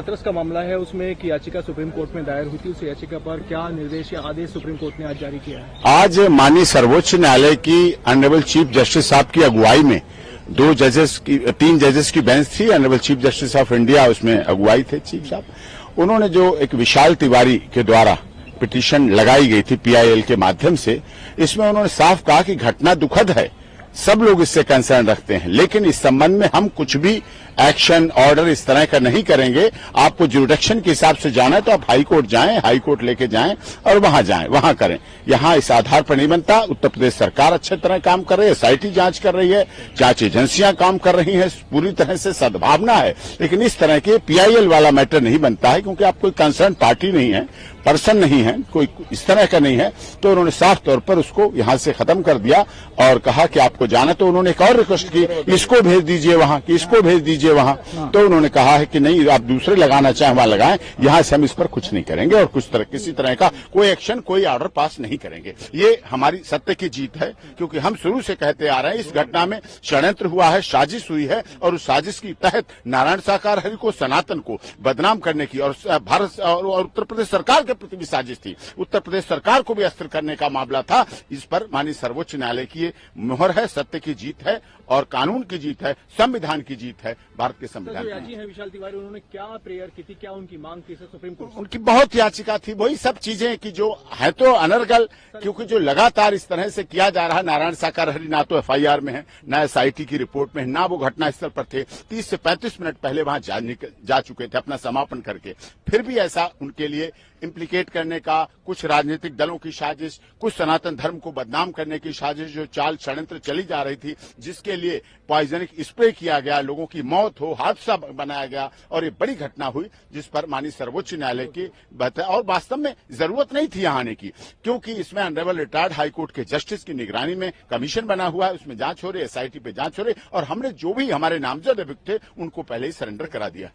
हाथरस का मामला है, उसमें एक याचिका सुप्रीम कोर्ट में दायर हुई थी। उस याचिका पर क्या निर्देश या आदेश सुप्रीम कोर्ट ने आज जारी किया है? आज माननीय सर्वोच्च न्यायालय की ऑनरेबल चीफ जस्टिस साहब की अगुवाई में तीन जजेस की बेंच थी। Honourable chief justice of India उसमें अगुवाई थे चीफ साहब। उन्होंने जो एक विशाल तिवारी के द्वारा पिटीशन लगाई गई थी पीआईएल के माध्यम से, इसमें उन्होंने साफ कहा कि घटना दुखद है, सब लोग इससे कंसर्न रखते हैं, लेकिन इस संबंध में हम कुछ भी एक्शन ऑर्डर इस तरह का नहीं करेंगे। आपको जुरिडिक्शन के हिसाब से जाना है तो आप हाई कोर्ट जाएं, हाई कोर्ट लेके जाएं और वहां जाएं, वहां करें। यहां इस आधार पर नहीं बनता। उत्तर प्रदेश सरकार अच्छे तरह काम कर रही है, एसआईटी जांच कर रही है, जांच एजेंसियां काम कर रही हैं, पूरी तरह से सद्भावना है, लेकिन इस तरह के पीआईएल वाला मैटर नहीं बनता है, क्योंकि आप कोई कंसर्न पार्टी नहीं है, पर्सन नहीं है, कोई इस तरह का नहीं है। तो उन्होंने साफ तौर पर उसको यहां से खत्म कर दिया और कहा कि आपको जाना। तो उन्होंने एक और रिक्वेस्ट की, इसको भेज दीजिए वहां, कि इसको भेज दीजिए वहां। तो उन्होंने कहा है कि नहीं, आप दूसरे लगाना चाहें वहां लगाएं, यहां से हम इस पर कुछ नहीं करेंगे और किसी तरह का कोई एक्शन, कोई ऑर्डर पास नहीं करेंगे। ये हमारी सत्य की जीत है, क्योंकि हम शुरू से कहते आ रहे हैं इस घटना में षड्यंत्र हुआ है, साजिश हुई है, और उस साजिश के तहत नारायण साकार हरि को, सनातन को बदनाम करने की और भारत और उत्तर प्रदेश सरकार के प्रति भी साजिश थी। उत्तर प्रदेश सरकार को भी अस्थिर करने का मामला था। इस पर माननीय सर्वोच्च न्यायालय की मोहर है, सत्य की जीत है और कानून की जीत है, संविधान की जीत है, भारत के संविधान की। है विशाल तिवारी, उन्होंने क्या प्रेयर की थी, क्या उनकी मांग थी सुप्रीम कोर्ट? उनकी बहुत याचिका थी, वही सब चीजें कि जो है तो अनर्गल, क्योंकि जो लगातार इस तरह से किया जा रहा है। नारायण साकार हरि ना तो एफआईआर में है, ना एसआईटी की रिपोर्ट में है, ना वो घटनास्थल पर थे। 30 से 35 मिनट पहले वहां जा चुके थे अपना समापन करके, फिर भी ऐसा उनके लिए इम्प्लीकेट करने का, कुछ राजनीतिक दलों की साजिश, कुछ सनातन धर्म को बदनाम करने की साजिश, जो चाल षड्यंत्र चली जा रही थी, जिसके लिए पॉइजनिक स्प्रे किया गया, लोगों की मौत हो, हादसा बनाया गया और ये बड़ी घटना हुई, जिस पर माननीय सर्वोच्च न्यायालय की बात है। और वास्तव में जरूरत नहीं थी यहाँ आने की, क्योंकि इसमें ऑनरेबल रिटायर्ड हाईकोर्ट के जस्टिस की निगरानी में कमीशन बना हुआ है, उसमें जांच हो रही है, एसआईटी पे जांच हो रही है, और हमने जो भी हमारे नामजद अभियुक्त थे उनको पहले ही सरेंडर करा दिया।